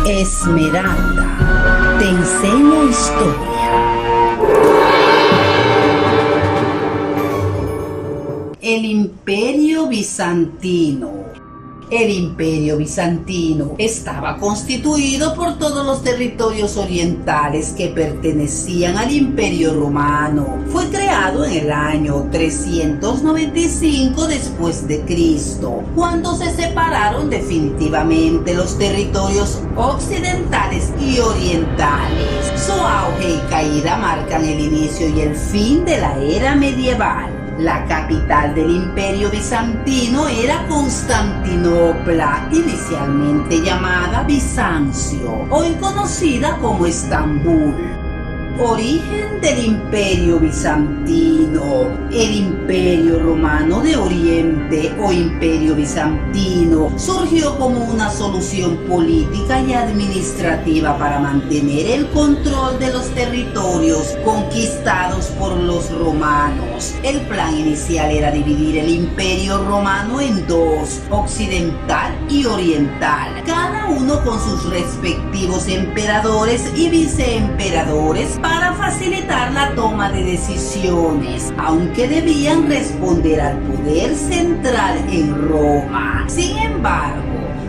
Esmeralda te enseña historia. El Imperio Bizantino. El Imperio Bizantino estaba constituido por todos los territorios orientales que pertenecían al Imperio Romano. Fue creado en el año 395 después de Cristo, cuando se separaron definitivamente los territorios occidentales y orientales. Su auge y caída marcan el inicio y el fin de la era medieval. La capital del Imperio Bizantino era Constantinopla, inicialmente llamada Bizancio, hoy conocida como Estambul. Origen del Imperio Bizantino. El Imperio Romano de Oriente o Imperio Bizantino surgió como una solución política y administrativa para mantener el control de los territorios conquistados por los romanos. El plan inicial era dividir el Imperio Romano en dos, occidental y oriental, cada uno con sus respectivos emperadores y viceemperadores para facilitar la toma de decisiones, aunque debían responder al poder central en Roma. Sin embargo,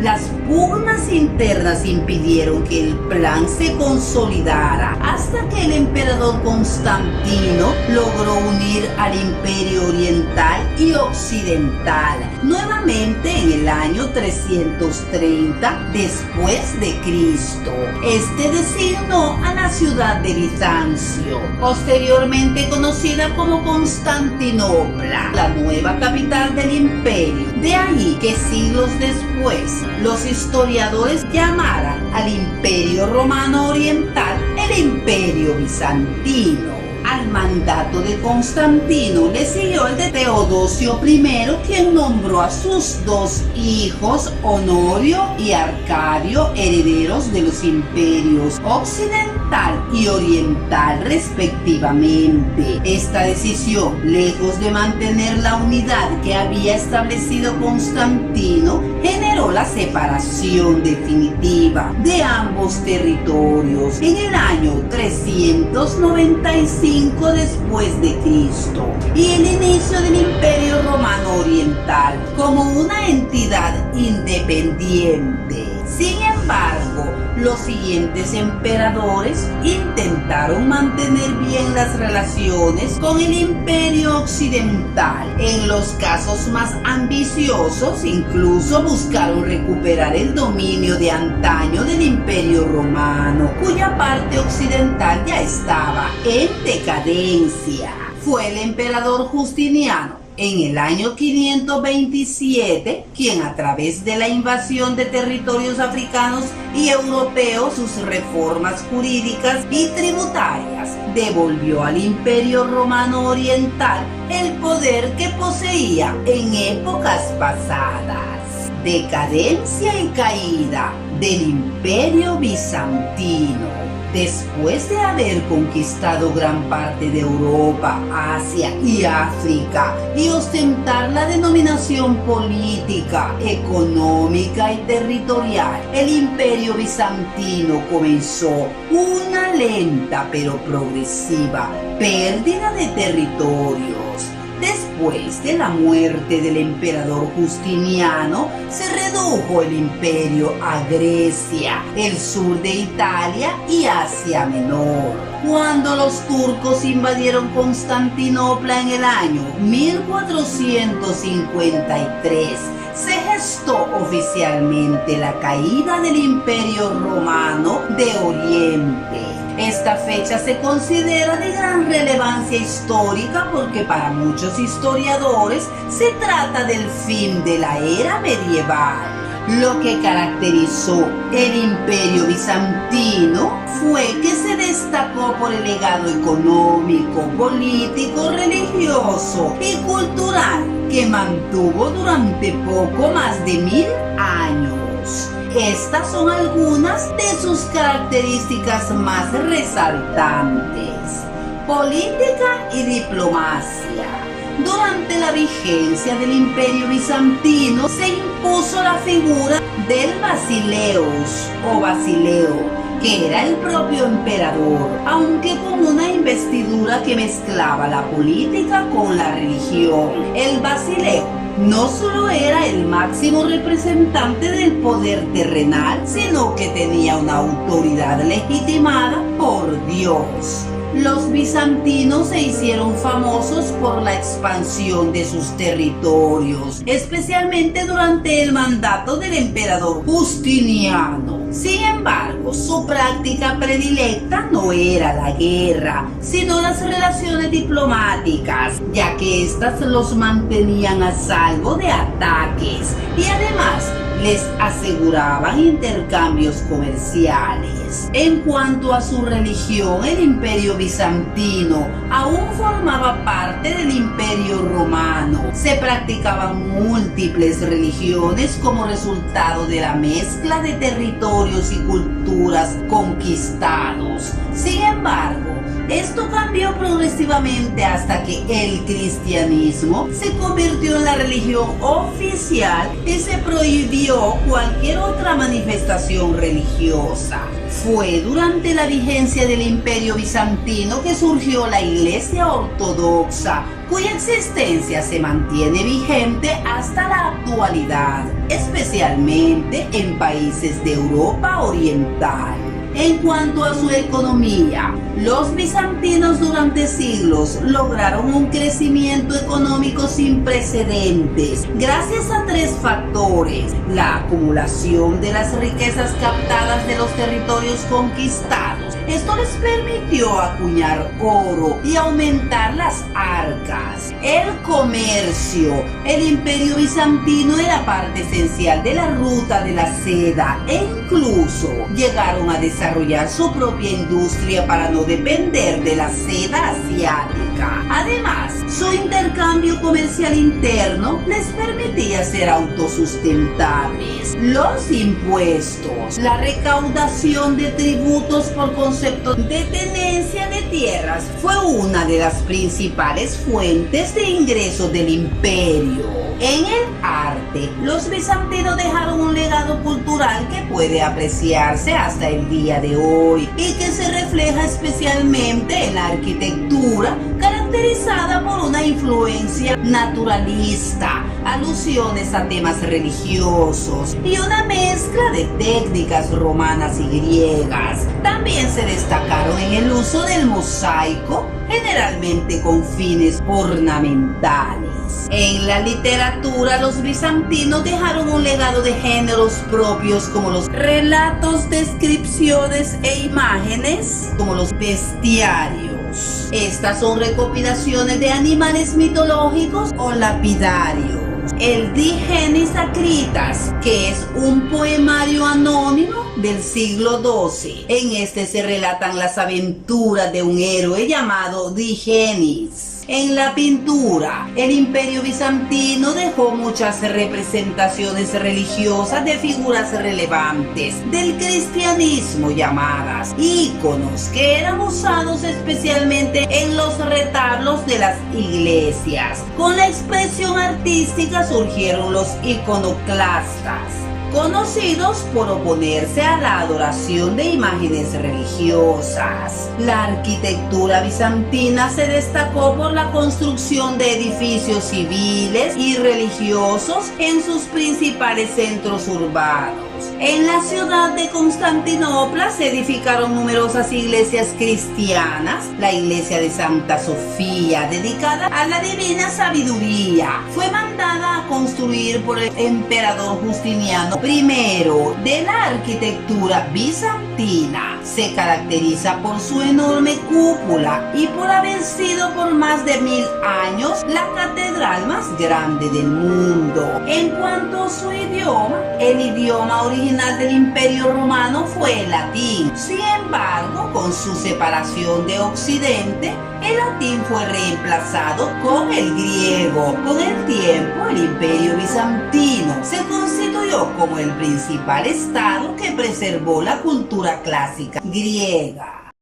las pugnas internas impidieron que el plan se consolidara hasta que el emperador Constantino logró unir al Imperio Oriental y Occidental nuevamente en el año 330 después de Cristo. Este designó a la ciudad de Bizancio, posteriormente conocida como Constantinopla, la nueva capital del imperio. De ahí que siglos después los historiadores llamaran al Imperio Romano Oriental el Imperio Bizantino. Al mandato de Constantino le siguió el de Teodosio I, quien nombró a sus dos hijos, Honorio y Arcadio, herederos de los imperios occidental y oriental respectivamente. Esta decisión, lejos de mantener la unidad que había establecido Constantino, generó la separación definitiva de ambos territorios en el año 395 después de Cristo y el inicio del Imperio Romano Oriental como una entidad independiente. Sin embargo, los siguientes emperadores intentaron mantener bien las relaciones con el Imperio Occidental. En los casos más ambiciosos, incluso buscaron recuperar el dominio de antaño del Imperio Romano, cuya parte occidental ya estaba en decadencia. Fue el emperador Justiniano, en el año 527, quien a través de la invasión de territorios africanos y europeos, sus reformas jurídicas y tributarias, devolvió al Imperio Romano Oriental el poder que poseía en épocas pasadas. Decadencia y caída del Imperio Bizantino. Después de haber conquistado gran parte de Europa, Asia y África y ostentar la denominación política, económica y territorial, el Imperio Bizantino comenzó una lenta pero progresiva pérdida de territorios. Después de la muerte del emperador Justiniano, se redujo el imperio a Grecia, el sur de Italia y Asia Menor. Cuando los turcos invadieron Constantinopla en el año 1453, se gestó oficialmente la caída del Imperio Romano de Oriente. Esta fecha se considera de gran relevancia histórica porque para muchos historiadores se trata del fin de la era medieval. Lo que caracterizó el Imperio Bizantino fue que se destacó por el legado económico, político, religioso y cultural que mantuvo durante poco más de 1000 años. Estas son algunas de sus características más resaltantes. Política y diplomacia. Durante la vigencia del Imperio Bizantino se impuso la figura del Basileus o Basileo, que era el propio emperador, aunque con una investidura que mezclaba la política con la religión. El Basileo no solo era el máximo representante del poder terrenal, sino que tenía una autoridad legitimada por Dios. Los bizantinos se hicieron famosos por la expansión de sus territorios, especialmente durante el mandato del emperador Justiniano. Sin embargo, su práctica predilecta no era la guerra, sino las relaciones diplomáticas, ya que éstas los mantenían a salvo de ataques y además les aseguraban intercambios comerciales. En cuanto a su religión, el Imperio Bizantino aún formaba parte del Imperio Romano. Se practicaban múltiples religiones como resultado de la mezcla de territorios y culturas conquistados. Sin embargo, esto cambió progresivamente hasta que el cristianismo se convirtió en la religión oficial y se prohibió cualquier otra manifestación religiosa. Fue durante la vigencia del Imperio Bizantino que surgió la Iglesia Ortodoxa, cuya existencia se mantiene vigente hasta la actualidad, especialmente en países de Europa Oriental. En cuanto a su economía, los bizantinos durante siglos lograron un crecimiento económico sin precedentes gracias a 3 factores: la acumulación de las riquezas captadas de los territorios conquistados. Esto les permitió acuñar oro y aumentar las arcas. El comercio. El Imperio Bizantino era parte esencial de la ruta de la seda e incluso llegaron a desarrollar su propia industria para no depender de la seda asiática. Además, su intercambio comercial interno les permitía ser autosustentables. Los impuestos. La recaudación de tributos por concepto de tenencia de tierras fue una de las principales fuentes de ingresos del imperio. En el arte, los bizantinos dejaron un legado cultural que puede apreciarse hasta el día de hoy y que se refleja especialmente en la arquitectura, caracterizada por una influencia naturalista, alusiones a temas religiosos y una mezcla de técnicas romanas y griegas. También se destacaron en el uso del mosaico, generalmente con fines ornamentales. En la literatura, los bizantinos dejaron un legado de géneros propios como los relatos, descripciones e imágenes, como los bestiarios. Estas son recopilaciones de animales mitológicos o lapidarios. El Digenis Acritas, que es un poemario anónimo del siglo XII. En este se relatan las aventuras de un héroe llamado Digenis. En la pintura, el Imperio Bizantino dejó muchas representaciones religiosas de figuras relevantes del cristianismo llamadas íconos, que eran usados especialmente en los retablos de las iglesias. Con la expresión artística surgieron los iconoclastas, conocidos por oponerse a la adoración de imágenes religiosas. La arquitectura bizantina se destacó por la construcción de edificios civiles y religiosos en sus principales centros urbanos. En la ciudad de Constantinopla se edificaron numerosas iglesias cristianas. La iglesia de Santa Sofía, dedicada a la divina sabiduría, fue mandada a construir por el emperador Justiniano I. De la arquitectura bizantina se caracteriza por su enorme cúpula y por haber sido por más de 1000 años la catedral cultural más grande del mundo. En cuanto a su idioma, el idioma original del Imperio Romano fue el latín. Sin embargo, con su separación de Occidente, el latín fue reemplazado con el griego. Con el tiempo, el Imperio Bizantino se constituyó como el principal estado que preservó la cultura clásica griega.